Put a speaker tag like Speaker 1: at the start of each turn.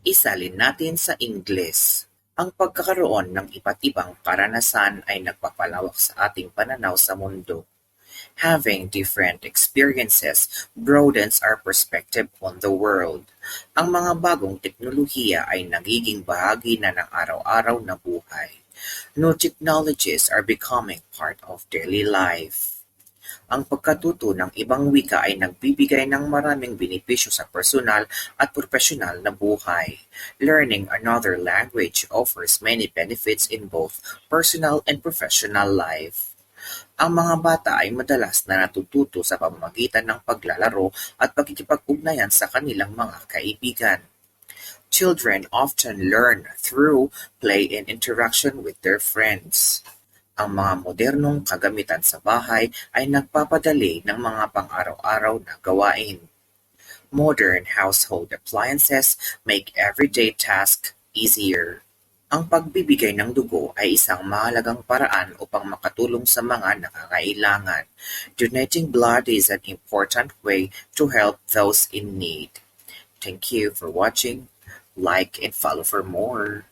Speaker 1: Isalin natin sa Ingles. Ang pagkakaroon ng iba't ibang karanasan ay nagpapalawak sa ating pananaw sa mundo. Having different experiences broadens our perspective on the world. Ang mga bagong teknolohiya ay nagiging bahagi na ng araw-araw na buhay. New technologies are becoming part of daily life. Ang pagkatuto ng ibang wika ay nagbibigay ng maraming benepisyo sa personal at profesional na buhay. Learning another language offers many benefits in both personal and professional life. Ang mga bata ay madalas na natututo sa pamamagitan ng paglalaro at pakikipag-ugnayan sa kanilang mga kaibigan. Children often learn through play and interaction with their friends. Ang mga modernong kagamitan sa bahay ay nagpapadali ng mga pang-araw-araw na gawain. Modern household appliances make everyday tasks easier. Ang pagbibigay ng dugo ay isang mahalagang paraan upang makatulong sa mga nangangailangan. Donating blood is an important way to help those in need. Thank you for watching. Like and follow for more.